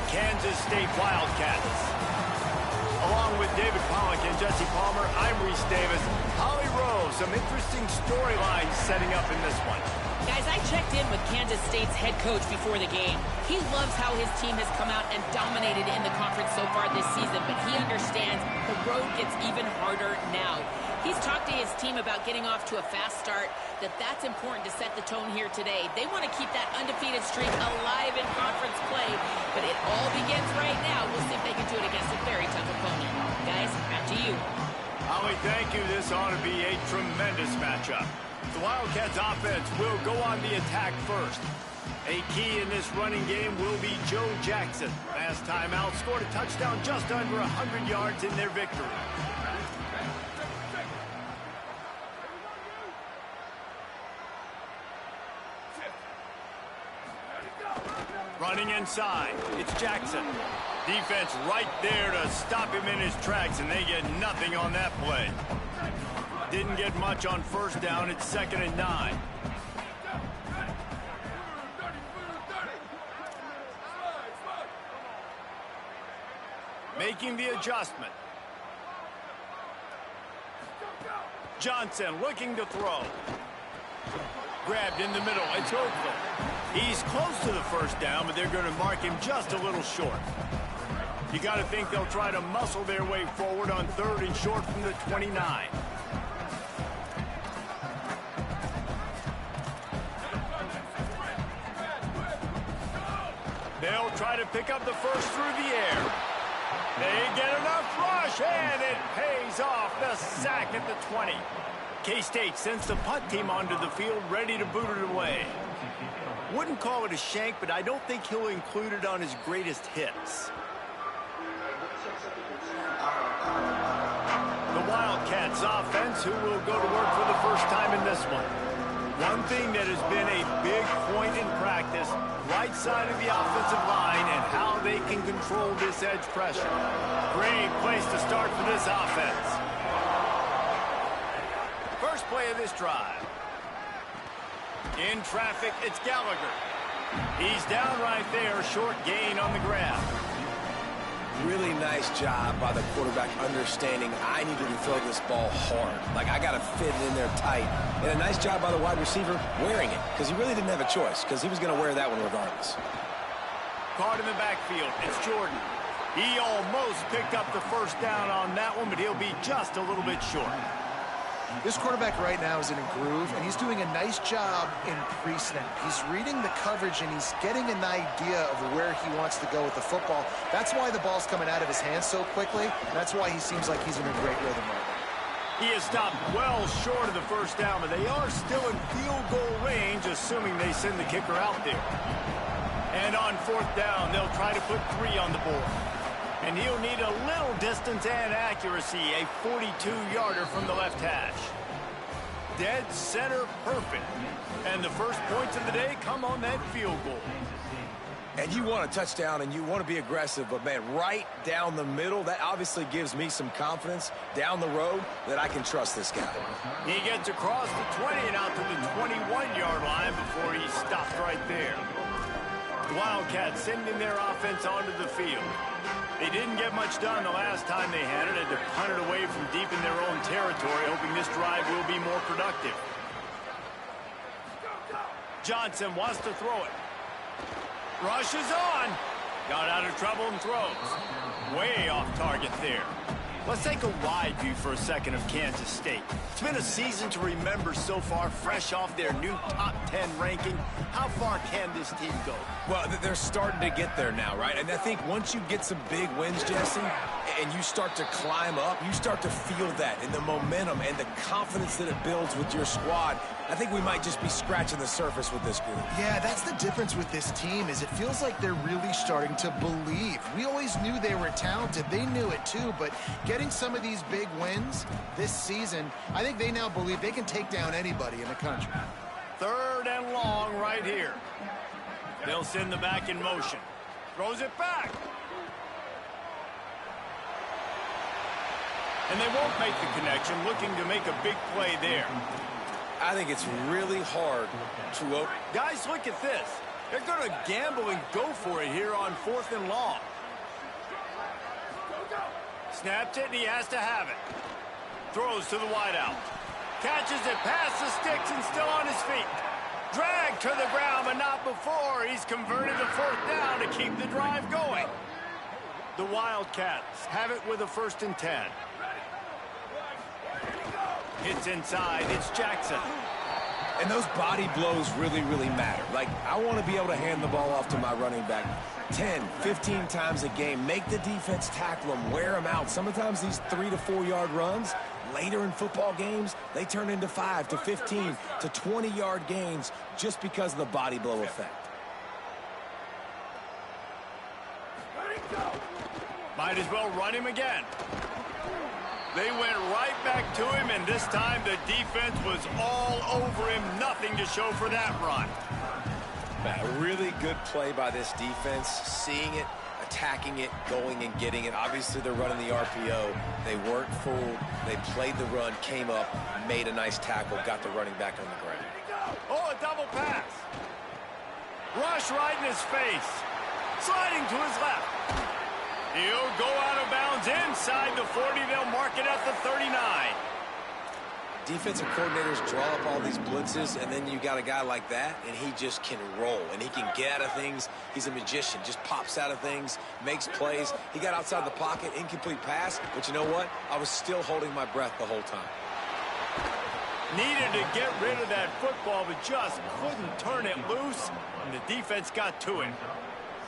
the Kansas State Wildcats. Along with David Pollock and Jesse Palmer, I'm Reese Davis. Holly Rose, some interesting storylines setting up in this one. Guys, I checked in with Kansas State's head coach before the game. He loves how his team has come out and dominated in the conference so far this season, but he understands the road gets even harder now. He's talked to his team about getting off to a fast start, that's important to set the tone here today. They want to keep that undefeated streak alive in conference play, but it all begins right now. We'll see if they can do it against a very tough opponent. Guys, back to you. Holly, thank you. This ought to be a tremendous matchup. The Wildcats offense will go on the attack first. A key in this running game will be Joe Jackson. Last time out, scored a touchdown just under 100 yards in their victory. Running inside, it's Jackson. Defense right there to stop him in his tracks, and they get nothing on that play. Didn't get much on first down. It's 2nd and 9. Making the adjustment. Johnson looking to throw. Grabbed in the middle. It's Oakland. He's close to the first down, but they're going to mark him just a little short. You got to think they'll try to muscle their way forward on 3rd and short from the 29. They'll try to pick up the first through the air. They get enough rush, and it pays off. The sack at the 20. K-State sends the punt team onto the field, ready to boot it away. Wouldn't call it a shank, but I don't think he'll include it on his greatest hits. The Wildcats offense, who will go to work for the first time in this one. One thing that has been a big point in practice, right side of the offensive line and how they can control this edge pressure. Great place to start for this offense. First play of this drive. In traffic, it's Gallagher. He's down right there, short gain on the grab. Really nice job by the quarterback understanding I needed to throw this ball hard. Like, I got to fit it in there tight. And a nice job by the wide receiver wearing it, because he really didn't have a choice, because he was going to wear that one regardless. Caught in the backfield, it's Jordan. He almost picked up the first down on that one, but he'll be just a little bit short. This quarterback right now is in a groove, and he's doing a nice job in pre-snap. He's reading the coverage, and he's getting an idea of where he wants to go with the football. That's why the ball's coming out of his hands so quickly, and that's why he seems like he's in a great rhythm right now. He is stopped well short of the first down, but they are still in field goal range, assuming they send the kicker out there. And on 4th down, they'll try to put 3 on the board. And he'll need a little distance and accuracy, a 42-yarder from the left hash. Dead center perfect. And the first points of the day come on that field goal. And you want a touchdown and you want to be aggressive, but, man, right down the middle, that obviously gives me some confidence down the road that I can trust this guy. He gets across the 20 and out to the 21-yard line before he stopped right there. The Wildcats sending their offense onto the field. They didn't get much done the last time they had it, and to punt it away from deep in their own territory, hoping this drive will be more productive. Johnson wants to throw it. Rushes on. Got out of trouble and throws. Way off target there. Let's take a wide view for a second of Kansas State. It's been a season to remember so far, fresh off their new top 10 ranking. How far can this team go? Well, they're starting to get there now, right? And I think once you get some big wins, Jesse, and you start to climb up, you start to feel that in the momentum and the confidence that it builds with your squad. I think we might just be scratching the surface with this group. Yeah, that's the difference with this team, is it feels like they're really starting to believe. We always knew they were talented. They knew it too, but getting some of these big wins this season, I think they now believe they can take down anybody in the country. 3rd and long right here. They'll send the back in motion. Throws it back. And they won't make the connection, looking to make a big play there. I think it's really hard to... Guys, look at this. They're going to gamble and go for it here on 4th and long. Snaps it, and he has to have it. Throws to the wideout. Catches it past the sticks and still on his feet. Dragged to the ground, but not before. He's converted the 4th down to keep the drive going. The Wildcats have it with a 1st and 10. Hits inside. It's Jackson. And those body blows really, really matter. Like, I want to be able to hand the ball off to my running back 10, 15 times a game. Make the defense tackle them, wear them out. Sometimes these 3 to 4 yard runs, later in football games, they turn into 5 to 15 to 20 yard gains just because of the body blow effect. Might as well run him again. They went right back to him, and this time the defense was all over him. Nothing to show for that run. A really good play by this defense, seeing it, attacking it, going and getting it. Obviously, they're running the RPO. They weren't fooled. They played the run, came up, made a nice tackle, got the running back on the ground. Oh, a double pass. Rush right in his face. Sliding to his left. He'll go out of bounds inside the 40. They'll mark it at the 39. Defensive coordinators draw up all these blitzes, and then you got a guy like that, and he just can roll, and he can get out of things. He's a magician, just pops out of things, makes plays. He got outside the pocket, incomplete pass, but you know what? I was still holding my breath the whole time. Needed to get rid of that football, but just couldn't turn it loose, and the defense got to it.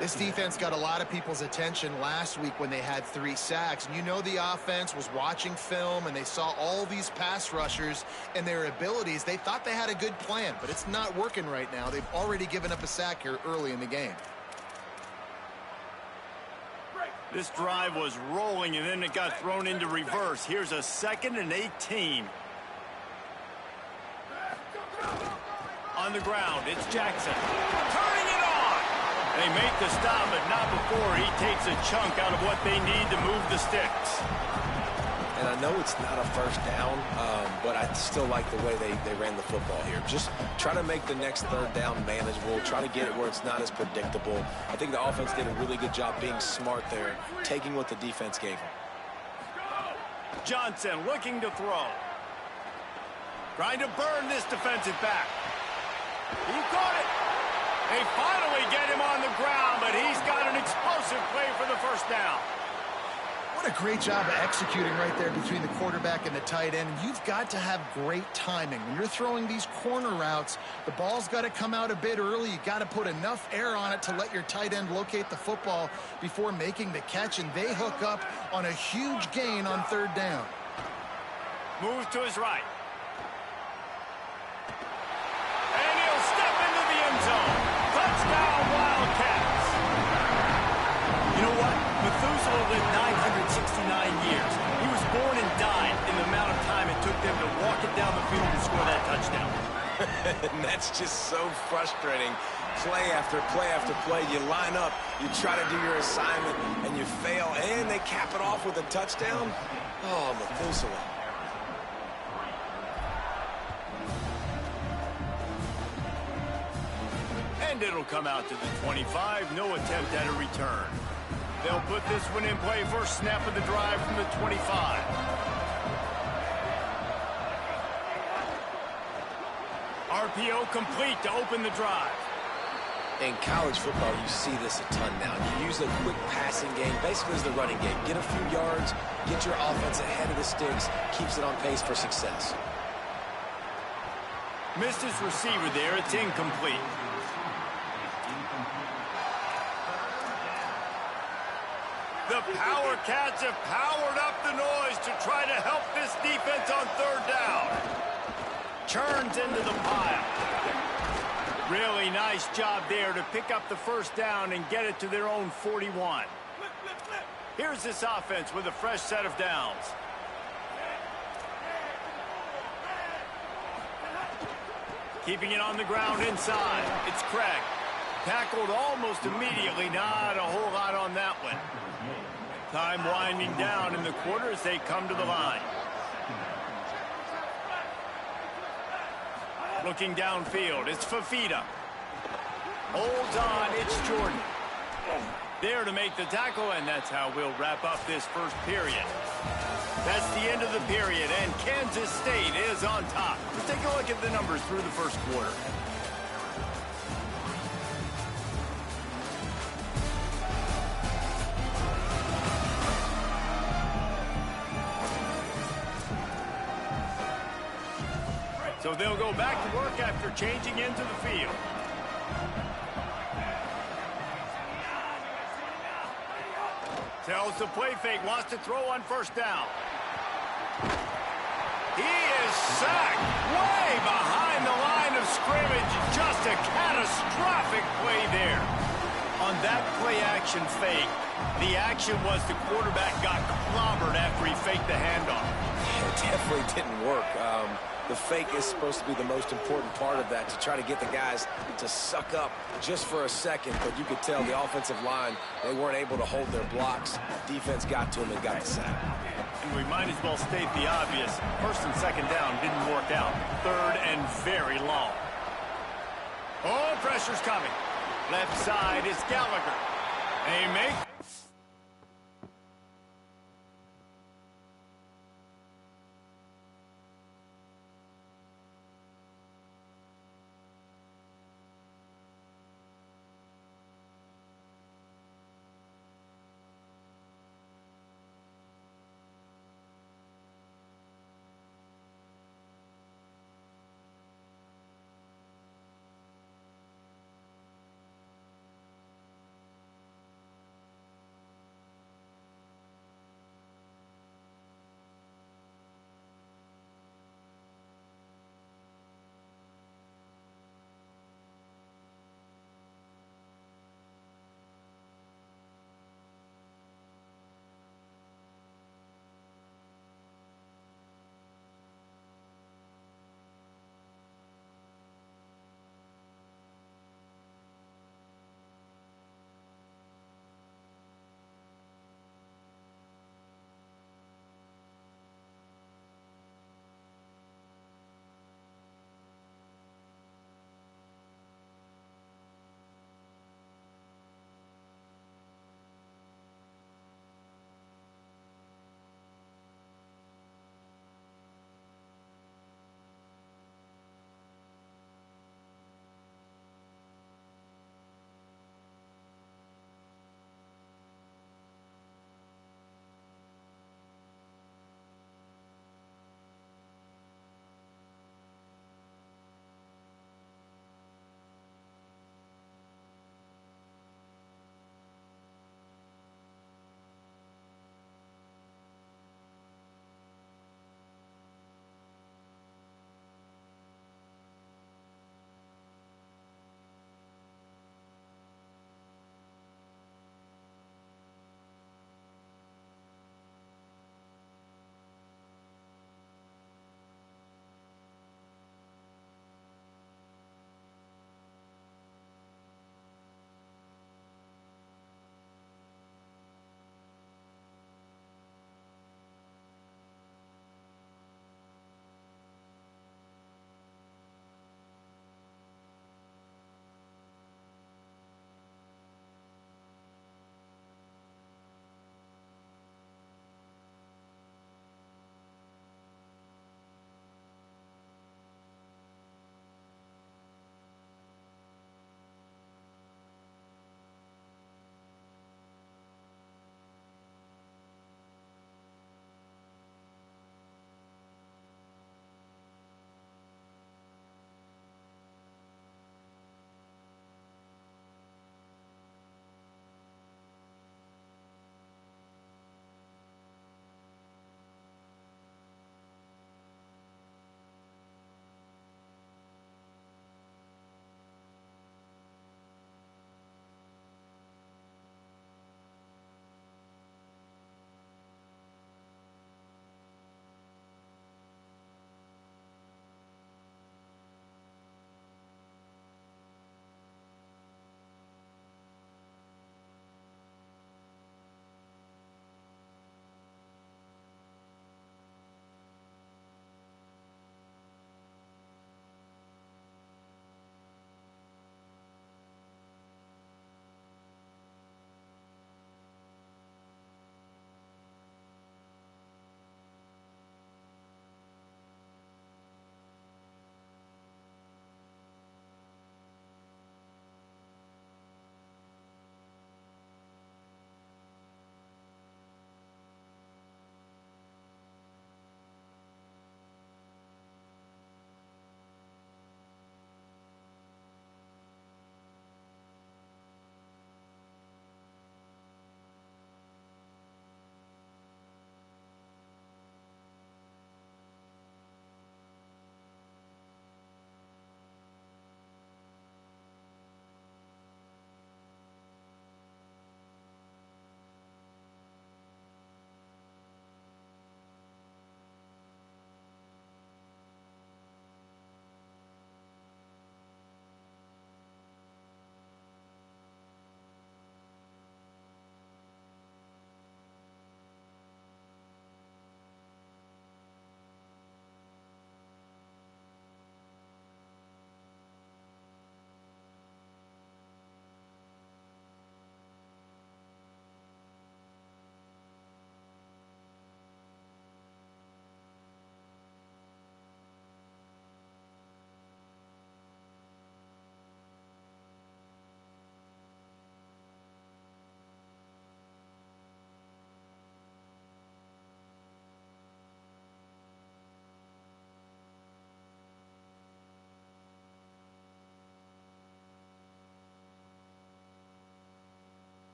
This defense got a lot of people's attention last week when they had 3 sacks. And you know the offense was watching film, and they saw all these pass rushers and their abilities. They thought they had a good plan, but it's not working right now. They've already given up a sack here early in the game. This drive was rolling, and then it got thrown into reverse. Here's a 2nd and 18. On the ground, it's Jackson. Turning it on! They make the stop, but not before he takes a chunk out of what they need to move the sticks. And I know it's not a 1st down, but I still like the way they ran the football here. Just try to make the next 3rd down manageable. Try to get it where it's not as predictable. I think the offense did a really good job being smart there, taking what the defense gave them. Johnson looking to throw. Trying to burn this defensive back. He caught it. They finally get him on the ground, but he's got an explosive play for the 1st down. What a great job of executing right there between the quarterback and the tight end. You've got to have great timing. When you're throwing these corner routes, the ball's got to come out a bit early. You got to put enough air on it to let your tight end locate the football before making the catch, and they hook up on a huge gain on 3rd down. Moves to his right. And he'll step into the end zone. Touchdown, Wildcats. You know what? Methuselah lived 969 years. He was born and died in the amount of time it took them to walk it down the field and score that touchdown. And that's just so frustrating. Play after play after play. You line up, you try to do your assignment, and you fail, and they cap it off with a touchdown. Oh, Methuselah. And it'll come out to the 25. No attempt at a return. They'll put this one in play. First snap of the drive from the 25. RPO complete to open the drive. In college football, you see this a ton now. You use a quick passing game, basically as the running game. Get a few yards, get your offense ahead of the sticks, keeps it on pace for success. Missed his receiver there. It's incomplete. The Power Cats have powered up the noise to try to help this defense on 3rd down. Turns into the pile. Really nice job there to pick up the 1st down and get it to their own 41. Here's this offense with a fresh set of downs. Keeping it on the ground inside. It's Craig. Tackled almost immediately. Not a whole lot on that one. Time winding down in the quarter as they come to the line. Looking downfield, it's Fafita. Holds on, it's Jordan. There to make the tackle, and that's how we'll wrap up this first period. That's the end of the period, and Kansas State is on top. Let's take a look at the numbers through the first quarter. So they'll go back to work after changing into the field. Tells the play fake, wants to throw on first down. He is sacked way behind the line of scrimmage. Just a catastrophic play there. On that play-action fake, the action was the quarterback got clobbered after he faked the handoff. It definitely didn't work. The fake is supposed to be the most important part of that, to try to get the guys to suck up just for a second. But you could tell the offensive line, they weren't able to hold their blocks. Defense got to them and got the sack. And we might as well state the obvious. First and second down didn't work out. Third and very long. Oh, pressure's coming. Left side is Gallagher. They make...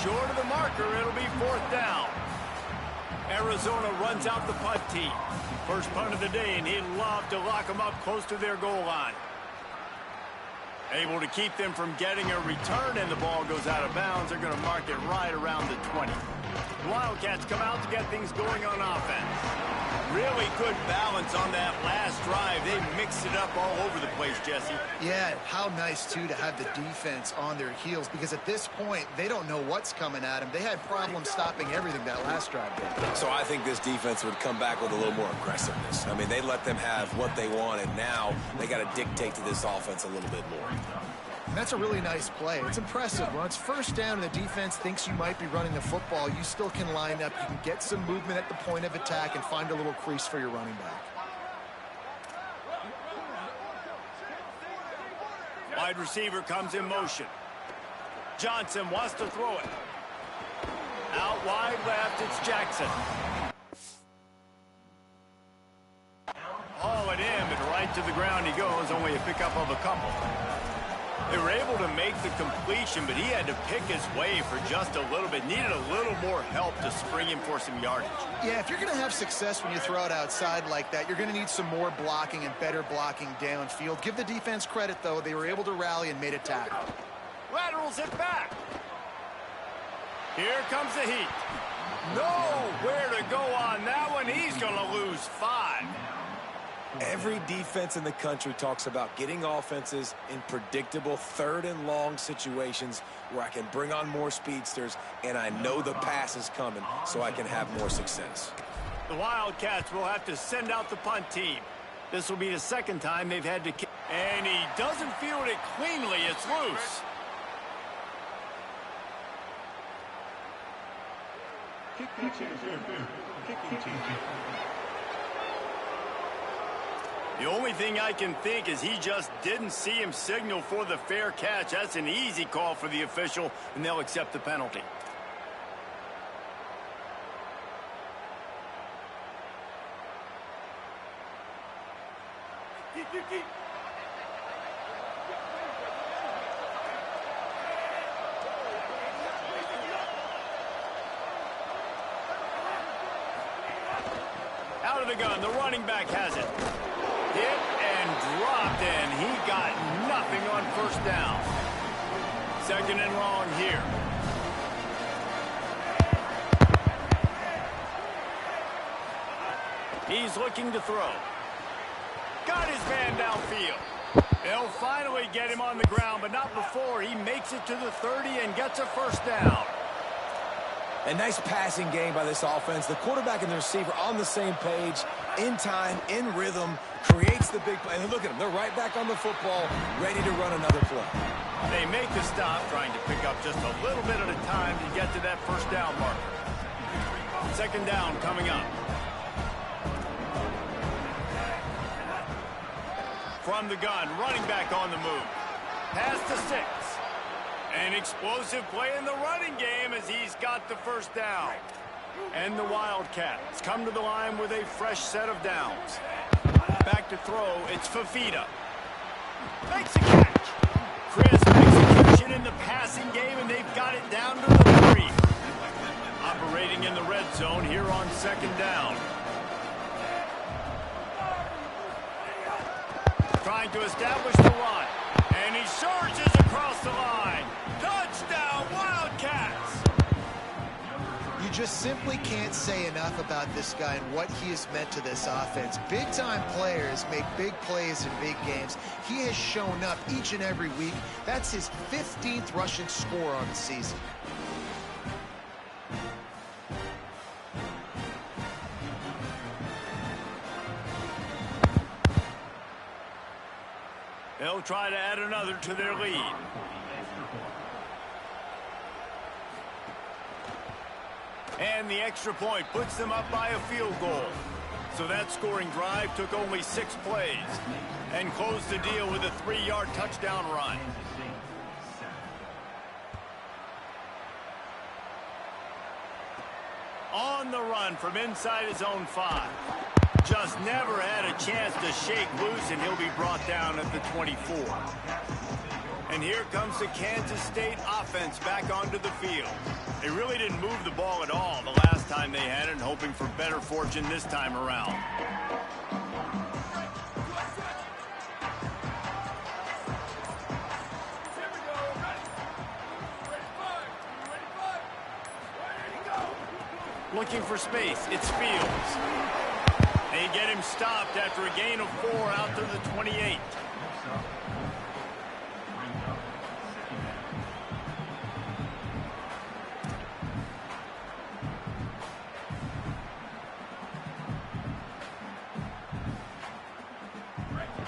short of the marker. It'll be 4th down. Arizona runs out the punt team. First punt of the day, and he'd love to lock them up close to their goal line. Able to keep them from getting a return, and the ball goes out of bounds. They're going to mark it right around the 20. The Wildcats come out to get things going on offense. Really good balance on that last drive. They mixed it up all over the place, Jesse. Yeah, how nice, too, to have the defense on their heels, because at this point, they don't know what's coming at them. They had problems stopping everything that last drive did. So I think this defense would come back with a little more aggressiveness. I mean, they let them have what they want, and now they got to dictate to this offense a little bit more. And that's a really nice play. It's impressive. When it's 1st down and the defense thinks you might be running the football, you still can line up. You can get some movement at the point of attack and find a little crease for your running back. Wide receiver comes in motion. Johnson wants to throw it. Out wide left, it's Jackson. Haul it in, but right to the ground he goes. Only a pickup of a couple. They were able to make the completion, but he had to pick his way for just a little bit. Needed a little more help to spring him for some yardage. Yeah, if you're going to have success when you throw it outside like that, you're going to need some more blocking and better blocking downfield. Give the defense credit, though. They were able to rally and made a tackle. Laterals it back. Here comes the heat. Nowhere to go on that one. He's going to lose 5. Every defense in the country talks about getting offenses in predictable 3rd and long situations where I can bring on more speedsters and I know the pass is coming so I can have more success. The Wildcats will have to send out the punt team. This will be the 2nd time they've had to kick. And he doesn't field it cleanly. It's loose. The only thing I can think is he just didn't see him signal for the fair catch. That's an easy call for the official, and they'll accept the penalty. Out of the gun, the running back has it. Hit and dropped, and he got nothing on 1st down. 2nd and long here. He's looking to throw. Got his man downfield. They'll finally get him on the ground, but not before he makes it to the 30 and gets a 1st down. A nice passing game by this offense. The quarterback and the receiver on the same page, in time, in rhythm, creates the big play. And look at them. They're right back on the football, ready to run another play. They make the stop, trying to pick up just a little bit at a time to get to that 1st down marker. 2nd down coming up. From the gun, running back on the move. Pass to 6. An explosive play in the running game as he's got the 1st down. And the Wildcats come to the line with a fresh set of downs. Back to throw, it's Fafita. Makes a catch. Crisp execution in the passing game, and they've got it down to the 3. Operating in the red zone here on 2nd down. Trying to establish the run. And he surges across the line. Touchdown, Wildcats! You just simply can't say enough about this guy and what he has meant to this offense. Big-time players make big plays in big games. He has shown up each and every week. That's his 15th rushing score on the season. They'll try to add another to their lead. And the extra point puts them up by a field goal. So that scoring drive took only 6 plays and closed the deal with a 3-yard touchdown run. On the run from inside his own 5. Just never had a chance to shake loose, and he'll be brought down at the 24. And here comes the Kansas State offense back onto the field. They really didn't move the ball at all the last time they had it, and hoping for better fortune this time around. Looking for space. It's Fields. They get him stopped after a gain of 4 out to the 28.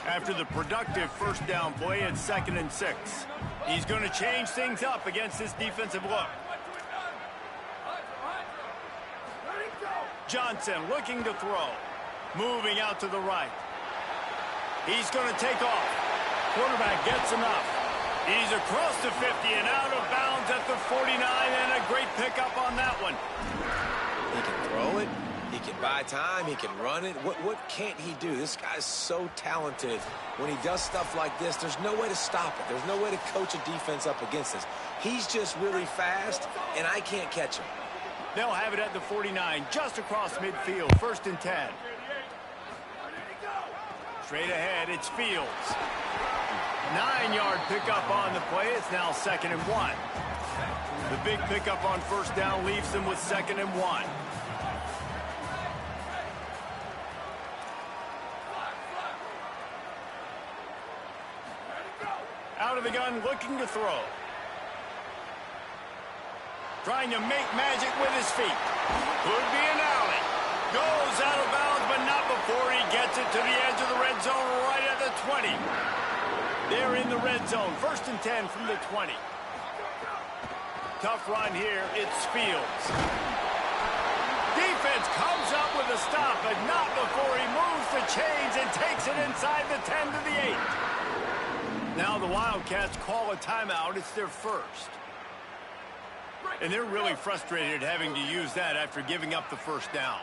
After the productive first down play, it's 2nd and 6. He's going to change things up against this defensive look. Johnson looking to throw. Moving out to the right. He's going to take off. Quarterback gets enough. He's across the 50 and out of bounds at the 49, and a great pickup on that one. He can throw it. He can buy time. He can run it. What can't he do? This guy's so talented. When he does stuff like this, there's no way to stop it. There's no way to coach a defense up against this. He's just really fast, and I can't catch him. They'll have it at the 49, just across midfield, 1st and 10. Straight ahead, it's Fields. 9-yard pickup on the play. It's now 2nd and 1. The big pickup on first down leaves them with 2nd and 1. Out of the gun, looking to throw. Trying to make magic with his feet. Could be an alley. Goes out of bounds, but not before he gets it to the edge of the red zone right at the 20. They're in the red zone. 1st and 10 from the 20. Tough run here. It's Fields. Defense comes up with a stop, but not before he moves the chains and takes it inside the 10 to the 8. Now the Wildcats call a timeout. It's their first. And they're really frustrated having to use that after giving up the first down.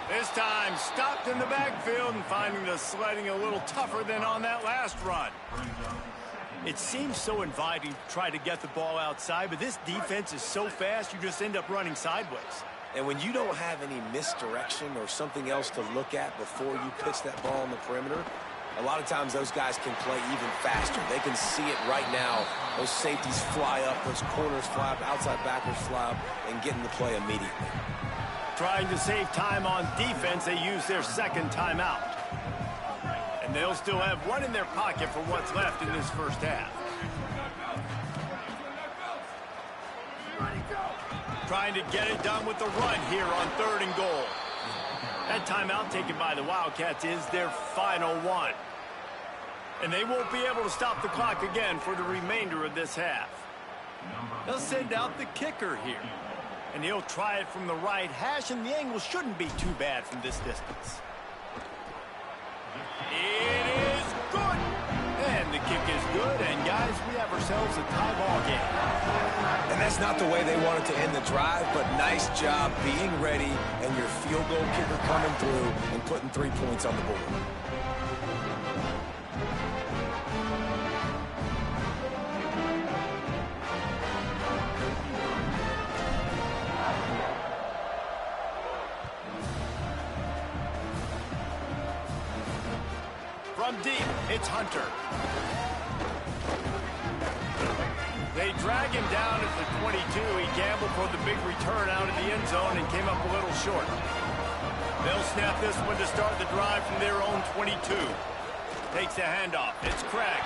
This time stopped in the backfield and finding the sledding a little tougher than on that last run. It seems so inviting to try to get the ball outside, but this defense is so fast you just end up running sideways. And when you don't have any misdirection or something else to look at before you pitch that ball on the perimeter, a lot of times those guys can play even faster. They can see it right now. Those safeties fly up, those corners fly up, outside backers fly up, and get in the play immediately. Trying to save time on defense, they use their 2nd timeout. And they'll still have one in their pocket for what's left in this first half. Trying to get it done with the run here on 3rd and goal. That timeout taken by the Wildcats is their final one. And they won't be able to stop the clock again for the remainder of this half. They'll send out the kicker here. And he'll try it from the right hash, and the angle shouldn't be too bad from this distance. It is good. And the kick is good. And, guys, we have ourselves a tie ball game. And that's not the way they wanted to end the drive, but nice job being ready and your field goal kicker coming through and putting 3 points on the board. From deep, it's Hunter. They drag him down at the 22. He gambled for the big return out of the end zone and came up a little short. They'll snap this one to start the drive from their own 22. Takes the handoff. It's Craig.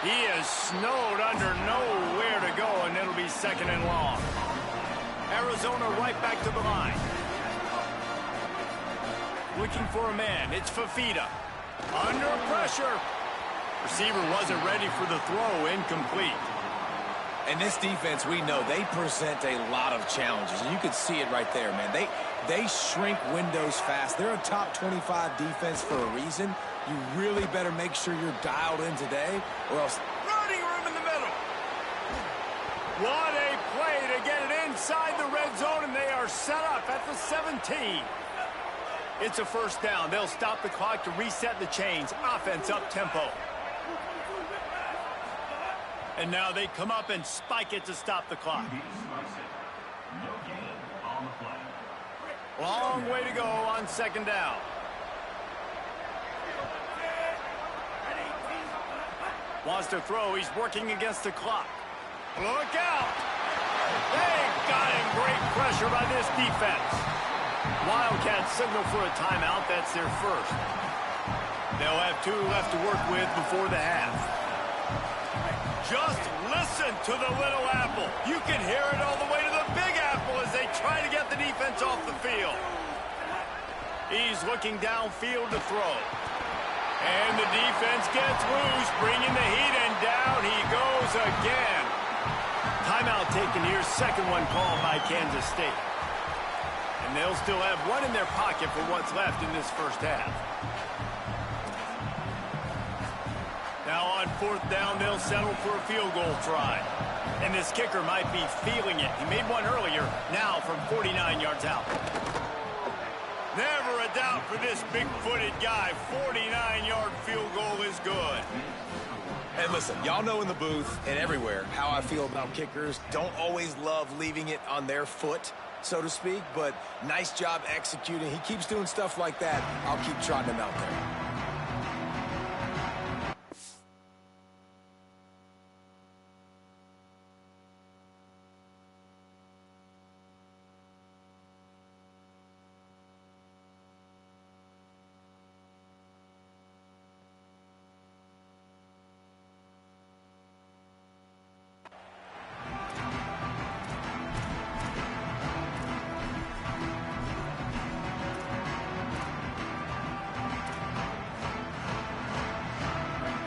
He is snowed under, nowhere to go, and it'll be 2nd and long. Arizona right back to the line. Looking for a man. It's Fafita. Under pressure. Receiver wasn't ready for the throw. Incomplete. And this defense, we know, they present a lot of challenges. And you can see it right there, man. They shrink windows fast. They're a top 25 defense for a reason. You really better make sure you're dialed in today, or else... Running room in the middle. What a play to get it inside the red zone, and they are set up at the 17. It's a first down. They'll stop the clock to reset the chains. Offense up tempo. And now they come up and spike it to stop the clock. Long way to go on second down. Wants to throw. He's working against the clock. Look out. They got him. Great pressure by this defense. Wildcats signal for a timeout. That's their first. They'll have 2 left to work with before the half. Just listen to the little apple. You can hear it all the way to the big apple as they try to get the defense off the field. He's looking downfield to throw. And the defense gets loose, bringing the heat, and down he goes again. Timeout taken here, second one called by Kansas State. And they'll still have one in their pocket for what's left in this first half. Now on fourth down, they'll settle for a field goal try. And this kicker might be feeling it. He made one earlier, now from 49 yards out. Never a doubt for this big-footed guy. 49-yard field goal is good. And listen, y'all know in the booth and everywhere how I feel about kickers. Don't always love leaving it on their foot, so to speak, but nice job executing. He keeps doing stuff like that. I'll keep trotting him out there.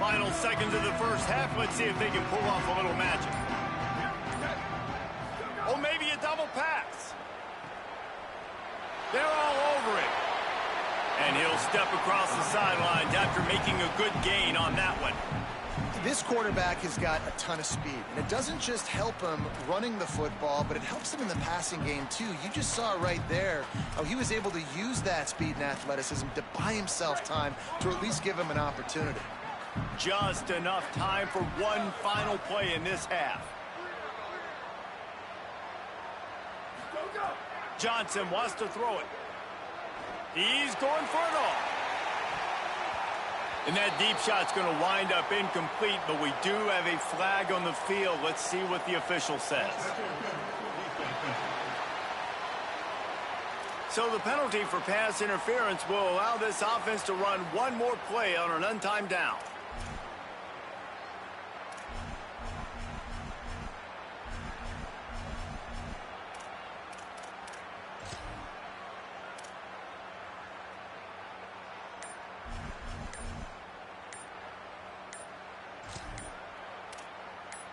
Final seconds of the first half. Let's see if they can pull off a little magic. Oh, maybe a double pass. They're all over it. And he'll step across the sidelines after making a good gain on that one. This quarterback has got a ton of speed, and it doesn't just help him running the football, but it helps him in the passing game too. You just saw right there how he was able to use that speed and athleticism to buy himself time to at least give him an opportunity. Just enough time for one final play in this half. Johnson wants to throw it. He's going for it all. And that deep shot's going to wind up incomplete, but we do have a flag on the field. Let's see what the official says. So the penalty for pass interference will allow this offense to run one more play on an untimed down.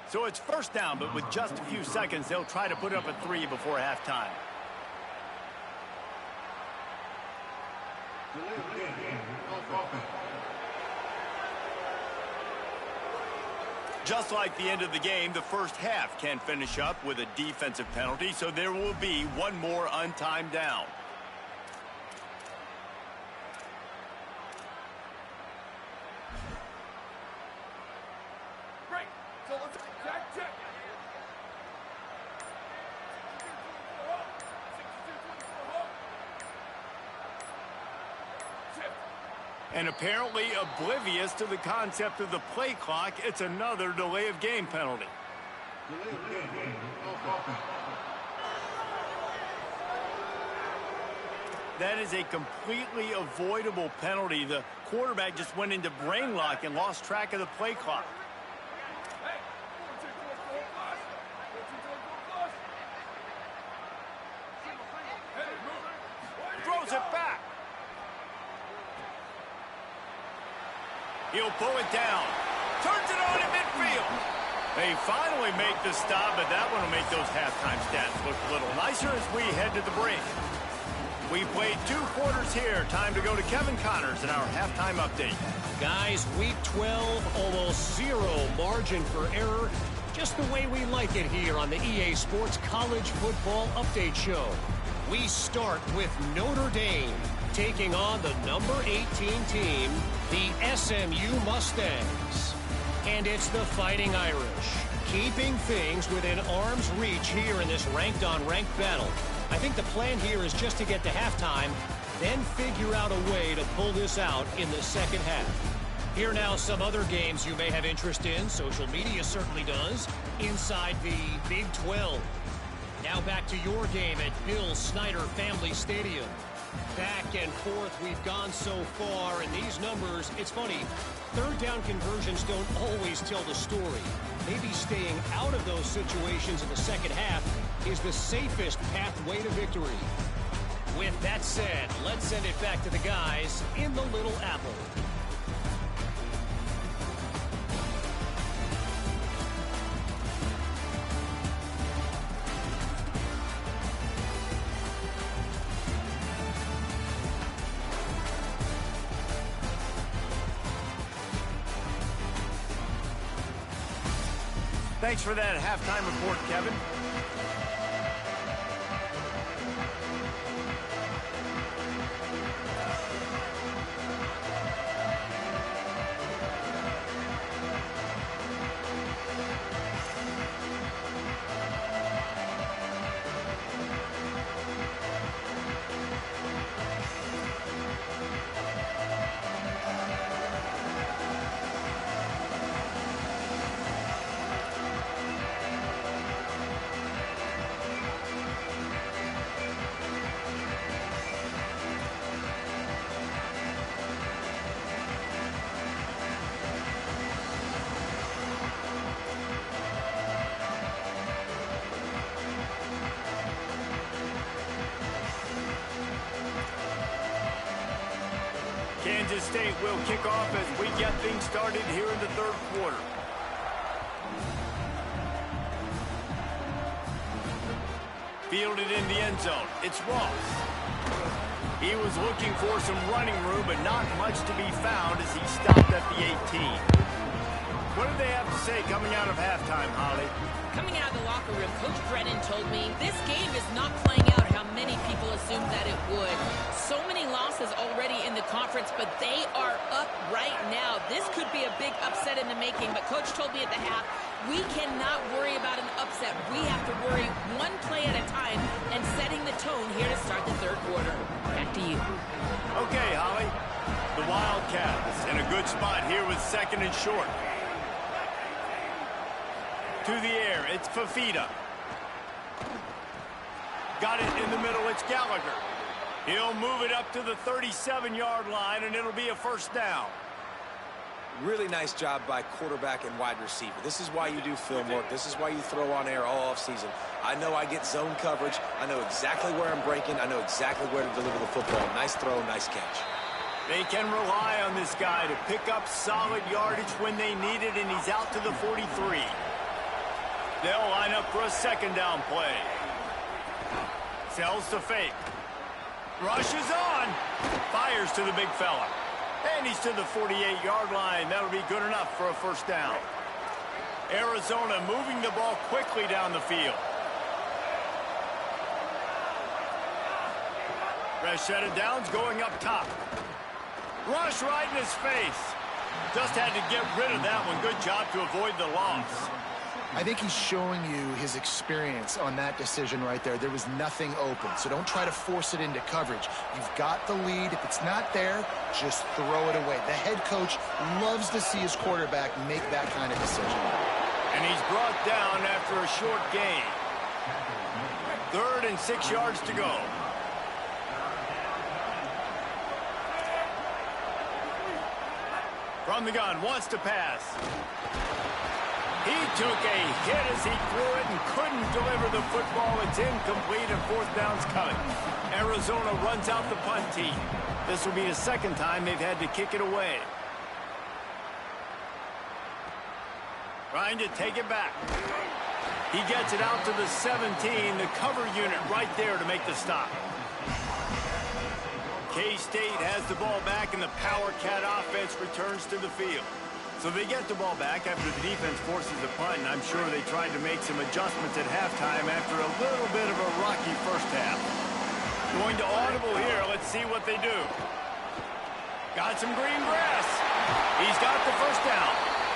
So it's first down, but with just a few seconds, they'll try to put up a 3 before halftime. Just like the end of the game, the first half can finish up with a defensive penalty, so there will be one more untimed down. And apparently oblivious to the concept of the play clock, it's another delay of game penalty. That is a completely avoidable penalty. The quarterback just went into brain lock and lost track of the play clock. Throws it back. He'll pull it down. Turns it on in midfield. They finally make the stop, but that one will make those halftime stats look a little nicer as we head to the break. We played 2 quarters here. Time to go to Kevin Connors in our halftime update. Guys, week 12, almost zero margin for error. Just the way we like it here on the EA Sports College Football Update Show. We start with Notre Dame taking on the number 18 team, the SMU Mustangs. And it's the Fighting Irish, keeping things within arm's reach here in this ranked-on-ranked battle. I think the plan here is just to get to halftime, then figure out a way to pull this out in the second half. Here now some other games you may have interest in. Social media certainly does. Inside the Big 12. Now back to your game at Bill Snyder Family Stadium. Back and forth we've gone so far, and these numbers, it's funny, third down conversions don't always tell the story. Maybe staying out of those situations in the second half is the safest pathway to victory. With that said, let's send it back to the guys in the Little Apple. Thanks for that halftime report, Kevin. Kansas State will kick off as we get things started here in the third quarter. Fielded in the end zone. It's Ross. He was looking for some running room, but not much to be found as he stopped at the 18. What did they have to say coming out of halftime, Holly? Coming out of the locker room, Coach Brennan told me this game is not playing out how many people assumed that it would. So many losses already in the conference, but they are up right now. This could be a big upset in the making, but Coach told me at the half, we cannot worry about an upset. We have to worry one play at a time and setting the tone here to start the third quarter. Back to you. Okay, Holly. The Wildcats in a good spot here with second and short. To the air, it's Fafita. Got it in the middle, it's Gallagher. He'll move it up to the 37-yard line, and it'll be a first down. Really nice job by quarterback and wide receiver. This is why you do film work. This is why you throw on air all offseason. I know I get zone coverage. I know exactly where I'm breaking. I know exactly where to deliver the football. Nice throw, nice catch. They can rely on this guy to pick up solid yardage when they need it, and he's out to the 43. They'll line up for a second down play. Sells to fake. Rushes on. Fires to the big fella. And he's to the 48-yard line. That'll be good enough for a first down. Arizona moving the ball quickly down the field. Rashida Downs going up top. Rush right in his face. Just had to get rid of that one. Good job to avoid the loss. I think he's showing you his experience on that decision right there. There was nothing open, so don't try to force it into coverage. You've got the lead. If it's not there, just throw it away. The head coach loves to see his quarterback make that kind of decision. And he's brought down after a short gain. 3rd and 6 yards to go. From the gun, wants to pass. He took a hit as he threw it and couldn't deliver the football. It's incomplete and fourth down's coming. Arizona runs out the punt team. This will be the second time they've had to kick it away. Trying to take it back. He gets it out to the 17, the cover unit right there to make the stop. K-State has the ball back, and the Power Cat offense returns to the field. So they get the ball back after the defense forces a punt, and I'm sure they tried to make some adjustments at halftime after a little bit of a rocky first half. Going to audible here. Let's see what they do. Got some green grass. He's got the first down.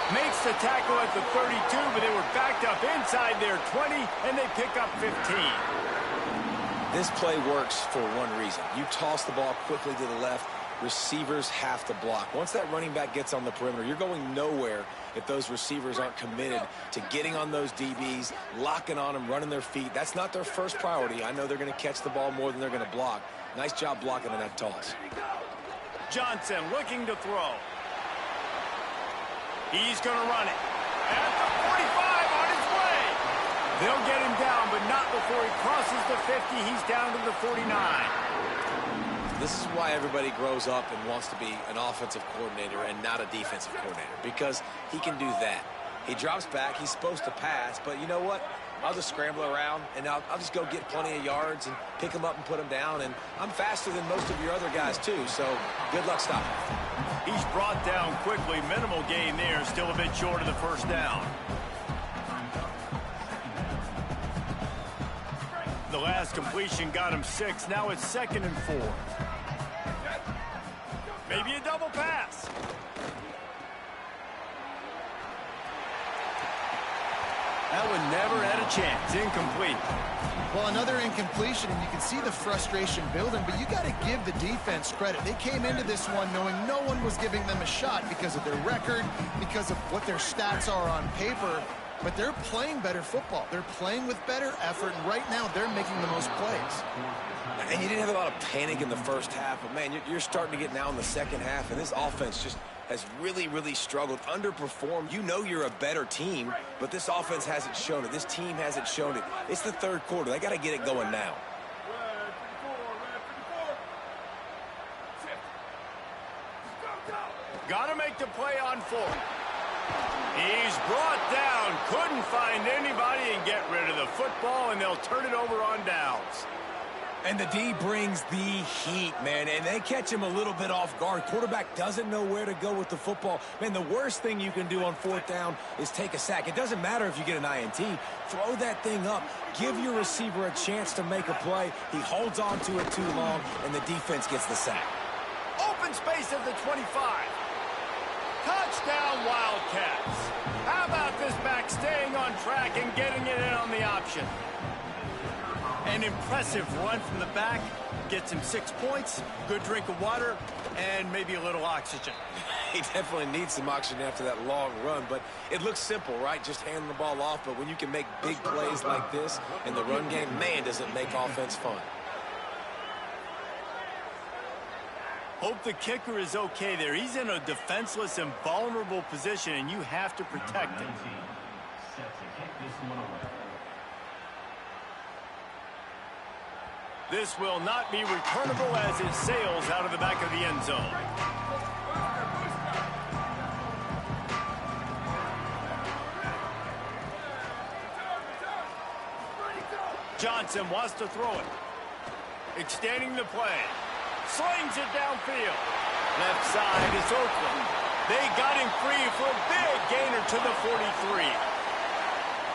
Makes the tackle at the 32, but they were backed up inside their 20, and they pick up 15. This play works for one reason. You toss the ball quickly to the left. Receivers have to block. Once that running back gets on the perimeter, you're going nowhere if those receivers aren't committed to getting on those DBs, locking on them, running their feet. That's not their first priority. I know they're going to catch the ball more than they're going to block. Nice job blocking on that toss. Johnson looking to throw. He's going to run it. At the 45 on his way. They'll get him down, but not before he crosses the 50. He's down to the 49. This is why everybody grows up and wants to be an offensive coordinator and not a defensive coordinator, because he can do that. He drops back. He's supposed to pass, but you know what? I'll just scramble around, and I'll just go get plenty of yards and pick him up and put him down, and I'm faster than most of your other guys, too, so good luck stopping. He's brought down quickly. Minimal gain there. Still a bit short of the first down. The last completion got him 6. Now it's 2nd and 4. Maybe a double pass. That one never had a chance. Incomplete. Well, another incompletion, and you can see the frustration building, but you got to give the defense credit. They came into this one knowing no one was giving them a shot because of their record, because of what their stats are on paper, but they're playing better football. They're playing with better effort, and right now they're making the most plays. And you didn't have a lot of panic in the first half, but, man, you're starting to get now in the second half, and this offense just has really, really struggled, underperformed. You know you're a better team, but this offense hasn't shown it. This team hasn't shown it. It's the third quarter. They got to get it going now. Got to make the play on 4. He's brought down. Couldn't find anybody and get rid of the football, and they'll turn it over on downs. And the D brings the heat, man, and they catch him a little bit off guard. Quarterback doesn't know where to go with the football. Man, the worst thing you can do on 4th down is take a sack. It doesn't matter if you get an INT. Throw that thing up. Give your receiver a chance to make a play. He holds on to it too long, and the defense gets the sack. Open space at the 25. Touchdown, Wildcats. How about this back staying on track and getting it in on the option? An impressive run from the back. Gets him 6 points, good drink of water, and maybe a little oxygen. He definitely needs some oxygen after that long run, but it looks simple, right? Just handing the ball off, but when you can make big plays like this in the run game, man, does it make offense fun. Hope the kicker is okay there. He's in a defenseless and vulnerable position, and you have to protect him. This will not be returnable as it sails out of the back of the end zone. Johnson wants to throw it. Extending the play. Slings it downfield. Left side is Oakland. They got him free for a big gainer to the 43.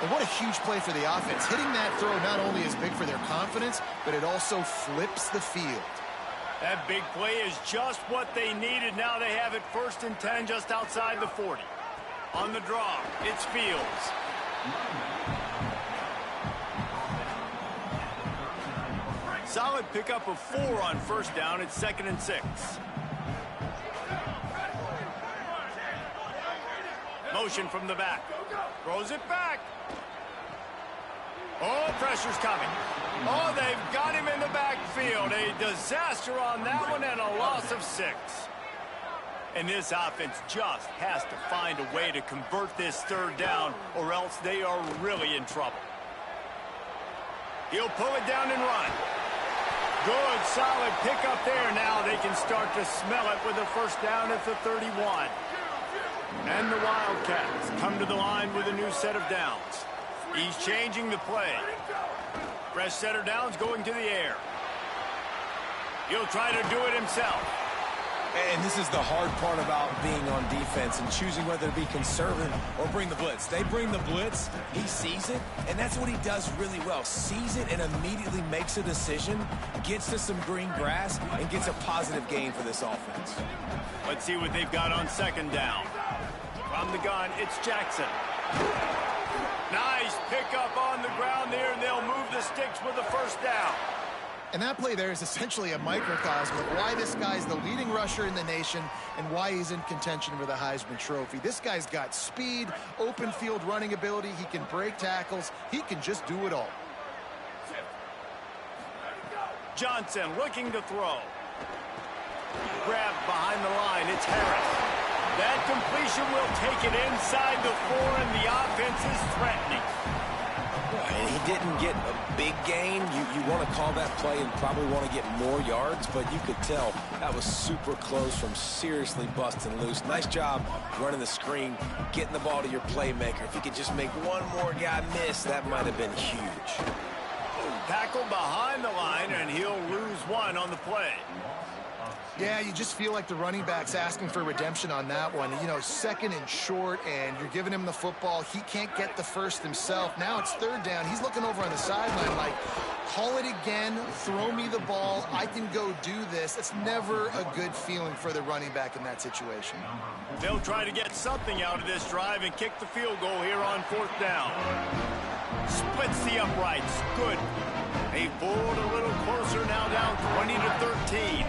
And what a huge play for the offense. Hitting that throw not only is big for their confidence, but it also flips the field. That big play is just what they needed. Now they have it 1st and 10 just outside the 40. On the draw, it's Fields. Solid pickup of 4 on 1st down. It's 2nd and 6. Motion from the back. Throws it back. Oh, pressure's coming. Oh, they've got him in the backfield. A disaster on that one and a loss of 6. And this offense just has to find a way to convert this 3rd down, or else they are really in trouble. He'll pull it down and run. Good, solid pickup there. Now they can start to smell it with a 1st down at the 31. And the Wildcats come to the line with a new set of downs. He's changing the play. Fresh set of downs going to the air. He'll try to do it himself. And this is the hard part about being on defense and choosing whether to be conservative or bring the blitz. They bring the blitz, he sees it, and that's what he does really well. Sees it and immediately makes a decision, gets to some green grass, and gets a positive gain for this offense. Let's see what they've got on second down. From the gun, it's Jackson. Nice pickup on the ground there, and they'll move the sticks with the first down. And that play there is essentially a microcosm of why this guy's the leading rusher in the nation and why he's in contention for the Heisman Trophy. This guy's got speed, open field running ability. He can break tackles. He can just do it all. Johnson looking to throw. Grabbed behind the line. It's Harris. That completion will take it inside the 4, and the offense is threatening. And he didn't get a big gain. You want to call that play and probably want to get more yards, but you could tell that was super close from seriously busting loose. Nice job running the screen, getting the ball to your playmaker. If you could just make one more guy miss, that might have been huge. Tackle behind the line, and he'll lose one on the play. Yeah, you just feel like the running back's asking for redemption on that one. You know, second and short, and you're giving him the football. He can't get the first himself. Now it's third down. He's looking over on the sideline like, call it again, throw me the ball, I can go do this. It's never a good feeling for the running back in that situation. They'll try to get something out of this drive and kick the field goal here on fourth down. Splits the uprights. Good. They pulled a little closer, now down 20-13.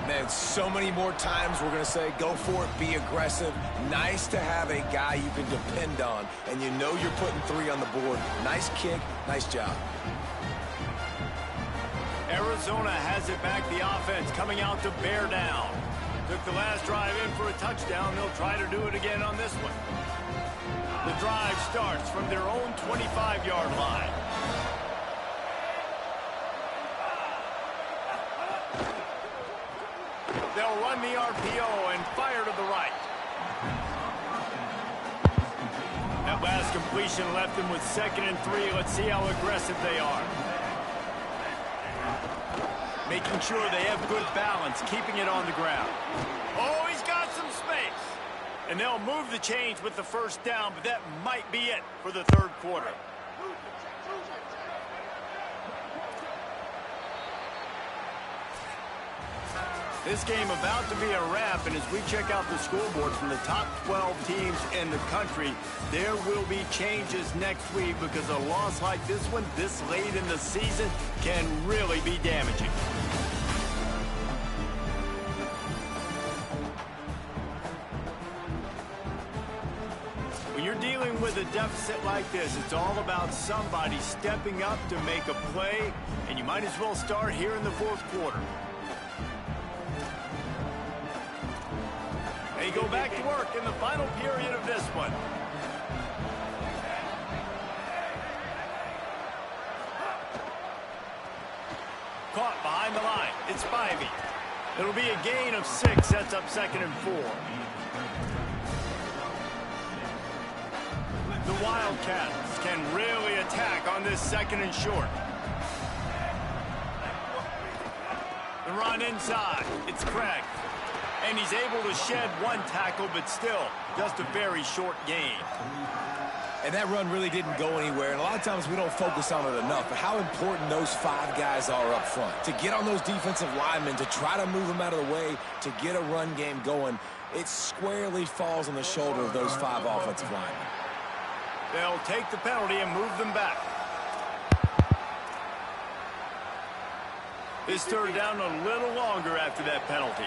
Man, so many more times we're going to say, go for it, be aggressive. Nice to have a guy you can depend on, and you know you're putting 3 on the board. Nice kick, nice job. Arizona has it back, the offense coming out to bear down. Took the last drive in for a touchdown. They'll try to do it again on this one. The drive starts from their own 25-yard line. They'll run the RPO and fire to the right. That last completion left them with 2nd and 3. Let's see how aggressive they are. Making sure they have good balance, keeping it on the ground. Oh, he's got some space. And they'll move the chains with the first down, but that might be it for the third quarter. This game about to be a wrap, and as we check out the scoreboard from the top 12 teams in the country, there will be changes next week because a loss like this one this late in the season can really be damaging. When you're dealing with a deficit like this, it's all about somebody stepping up to make a play, and you might as well start here in the fourth quarter. They go back to work in the final period of this one. Caught behind the line. It's Spivey. It'll be a gain of 6. Sets up 2nd and 4. The Wildcats can really attack on this 2nd and short. The run inside. It's Craig. And he's able to shed 1 tackle, but still just a very short gain. And that run really didn't go anywhere, and a lot of times we don't focus on it enough, but how important those 5 guys are up front. To get on those defensive linemen, to try to move them out of the way, to get a run game going, it squarely falls on the shoulder of those 5 offensive linemen. They'll take the penalty and move them back. This third down a little longer after that penalty.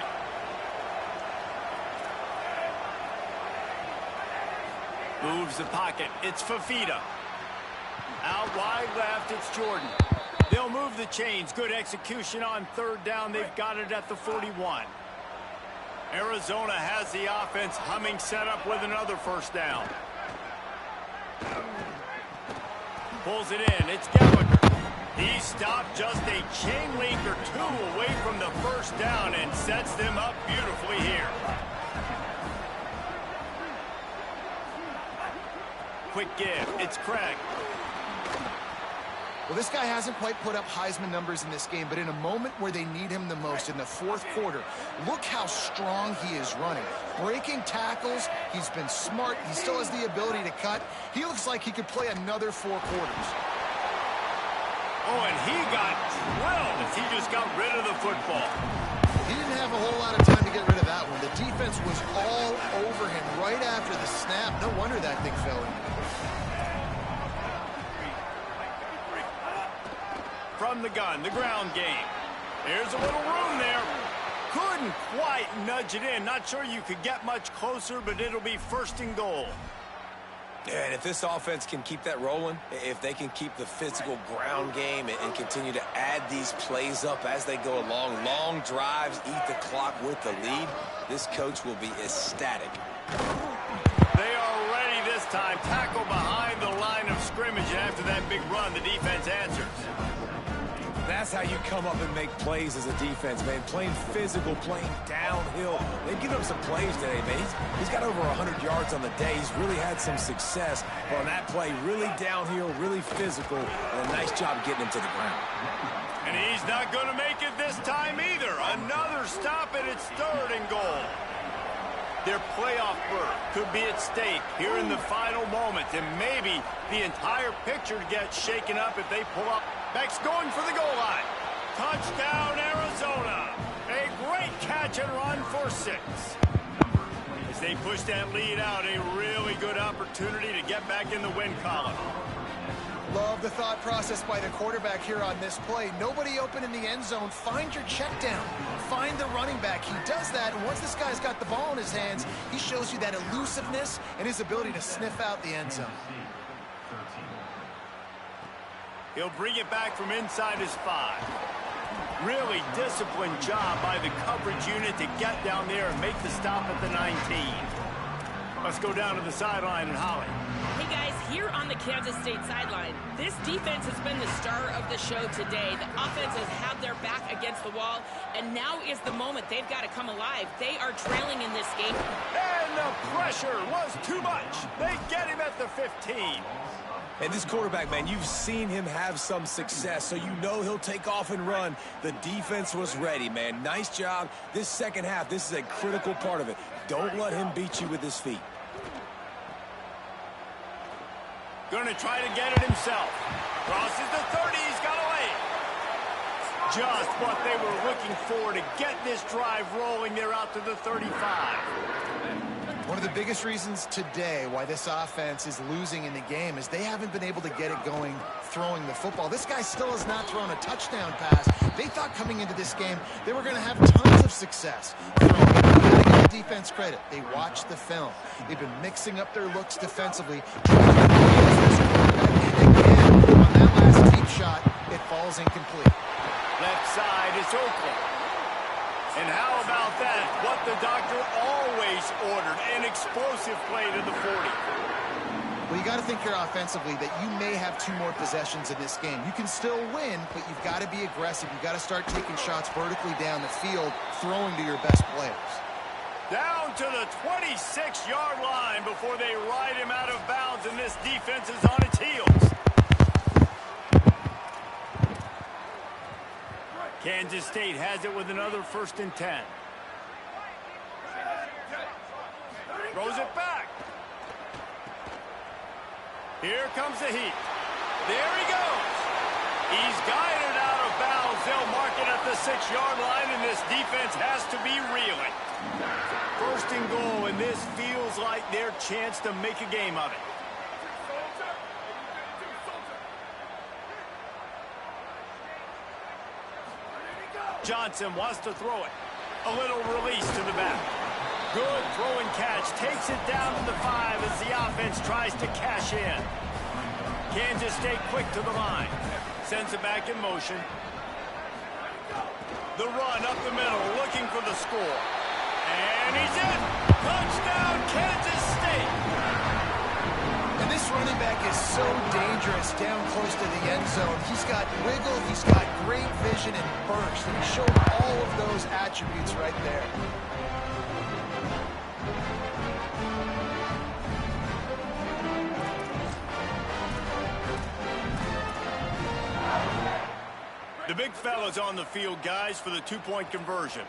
Moves the pocket. It's Fafita. Out wide left, it's Jordan. They'll move the chains. Good execution on third down. They've got it at the 41. Arizona has the offense humming, set up with another first down. Pulls it in. It's Gallagher. He stopped just a chain link or 2 away from the first down and sets them up beautifully here. quick give. It's Craig. Well, this guy hasn't quite put up Heisman numbers in this game, but in a moment where they need him the most, in the fourth quarter, look how strong he is running. Breaking tackles, he's been smart, he still has the ability to cut. He looks like he could play another 4 quarters. Oh, and he got drilled as he just got rid of the football. He didn't have a whole lot of time to get rid of that one. The defense was all over him right after the snap. No wonder that thing fell in. From the gun, the ground game. There's a little room there. Couldn't quite nudge it in. Not sure you could get much closer, but it'll be 1st and goal. Yeah, and if this offense can keep that rolling, if they can keep the physical ground game and continue to add these plays up as they go along, long drives, eat the clock with the lead, this coach will be ecstatic. They are ready this time. Tackle behind the line of scrimmage, and after that big run, the defense answers. That's how you come up and make plays as a defense, man. Playing physical, playing downhill. They've given him some plays today, man. He's got over 100 yards on the day. He's really had some success. But on that play, really downhill, really physical, and a nice job getting him to the ground. And he's not going to make it this time either. Another stop, and it's 3rd and goal. Their playoff berth could be at stake here in the final moment, and maybe the entire picture gets shaken up if they pull up. Beck's going for the goal line. Touchdown, Arizona. A great catch and run for 6. As they push that lead out, a really good opportunity to get back in the win column. Love the thought process by the quarterback here on this play. Nobody open in the end zone. Find your check down. Find the running back. He does that, and once this guy's got the ball in his hands, he shows you that elusiveness and his ability to sniff out the end zone. He'll bring it back from inside his 5. Really disciplined job by the coverage unit to get down there and make the stop at the 19. Let's go down to the sideline and Holly. Hey guys, here on the Kansas State sideline, this defense has been the star of the show today. The offense has had their back against the wall, and now is the moment they've got to come alive. They are trailing in this game. And the pressure was too much. They get him at the 15. And this quarterback, man, you've seen him have some success, so you know he'll take off and run. The defense was ready, man. Nice job. This second half, this is a critical part of it. Don't let him beat you with his feet. Going to try to get it himself. Crosses the 30. He's got away. Just what they were looking for to get this drive rolling. They're out to the 35. One of the biggest reasons today why this offense is losing in the game is they haven't been able to get it going throwing the football. This guy still has not thrown a touchdown pass. They thought coming into this game they were going to have tons of success throwing. You gotta give the defense credit. They watched the film. They've been mixing up their looks defensively. And again, on that last deep shot, it falls incomplete. Left side is Oakland. And how about that? What the doctor always ordered, an explosive play to the 40. Well, you got to think here offensively that you may have 2 more possessions in this game. You can still win, but you've got to be aggressive. You've got to start taking shots vertically down the field, throwing to your best players. Down to the 26-yard line before they ride him out of bounds, and this defense is on its heels. Kansas State has it with another 1st and 10. Throws it back. Here comes the heat. There he goes. He's guided out of bounds. They'll mark it at the 6-yard line, and this defense has to be reeling. 1st and goal, and this feels like their chance to make a game of it. Johnson wants to throw it. A little release to the back. Good throwing catch. Takes it down to the 5 as the offense tries to cash in. Kansas State quick to the line. Sends it back in motion. The run up the middle, looking for the score. And he's in. Touchdown, Kansas State. And this running back is so dangerous down close to the end zone. He's got wiggle, he's got great vision and burst, and he showed all of those attributes right there. The big fella's on the field, guys, for the two-point conversion.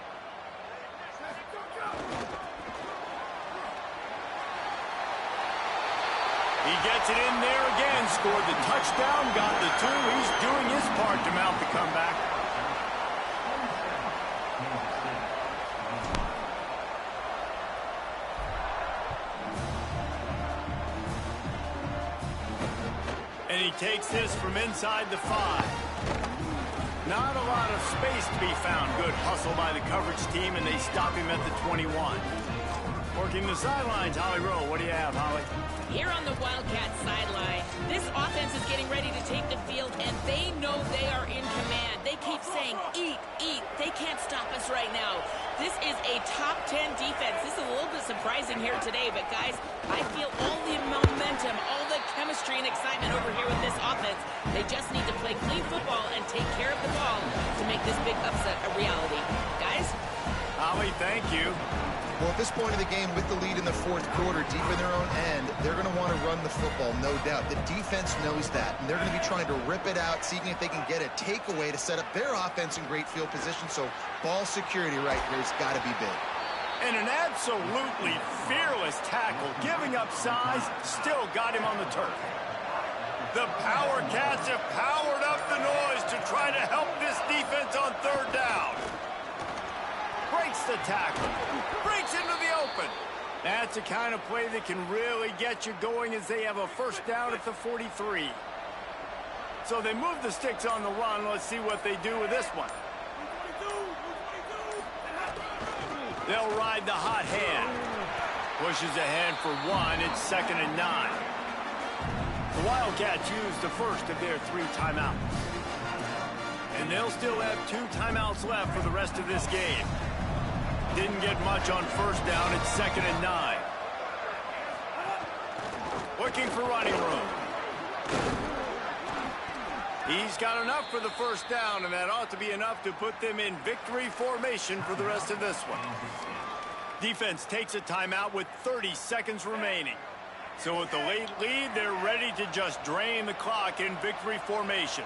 He gets it in there again, scored the touchdown, got the 2. He's doing his part to mount the comeback. And he takes this from inside the 5. Not a lot of space to be found. Good hustle by the coverage team, and they stop him at the 21. Working the sidelines, Holly Rowe. What do you have, Holly? Here on the Wildcats sideline, this offense is getting ready to take the field, and they know they are in command. They keep saying, eat, eat. They can't stop us right now. This is a top 10 defense. This is a little bit surprising here today, but guys, I feel all the momentum, all the chemistry and excitement over here with this offense. They just need to play clean football and take care of the ball to make this big upset a reality. Guys? Holly, thank you. Well, at this point of the game, with the lead in the fourth quarter, deep in their own end, they're going to want to run the football, no doubt. The defense knows that, and they're going to be trying to rip it out, seeing if they can get a takeaway to set up their offense in great field position. So ball security right here has got to be big. And an absolutely fearless tackle, giving up size, still got him on the turf. The Power Cats have powered up the noise to try to help this defense on third down. Breaks the tackle, breaks into the open. That's the kind of play that can really get you going as they have a first down at the 43. So they move the sticks on the run. Let's see what they do with this one. They'll ride the hot hand. Pushes ahead for 1. It's 2nd and 9. The Wildcats use the first of their 3 timeouts. And they'll still have 2 timeouts left for the rest of this game. Didn't get much on first down. It's 2nd and 9. Looking for running room. He's got enough for the first down, and that ought to be enough to put them in victory formation for the rest of this one. Defense takes a timeout with 30 seconds remaining. So with the late lead, they're ready to just drain the clock in victory formation.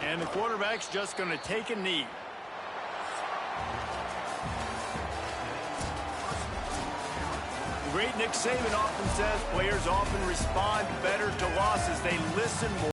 And the quarterback's just going to take a knee. Great Nick Saban often says players often respond better to losses. They listen more.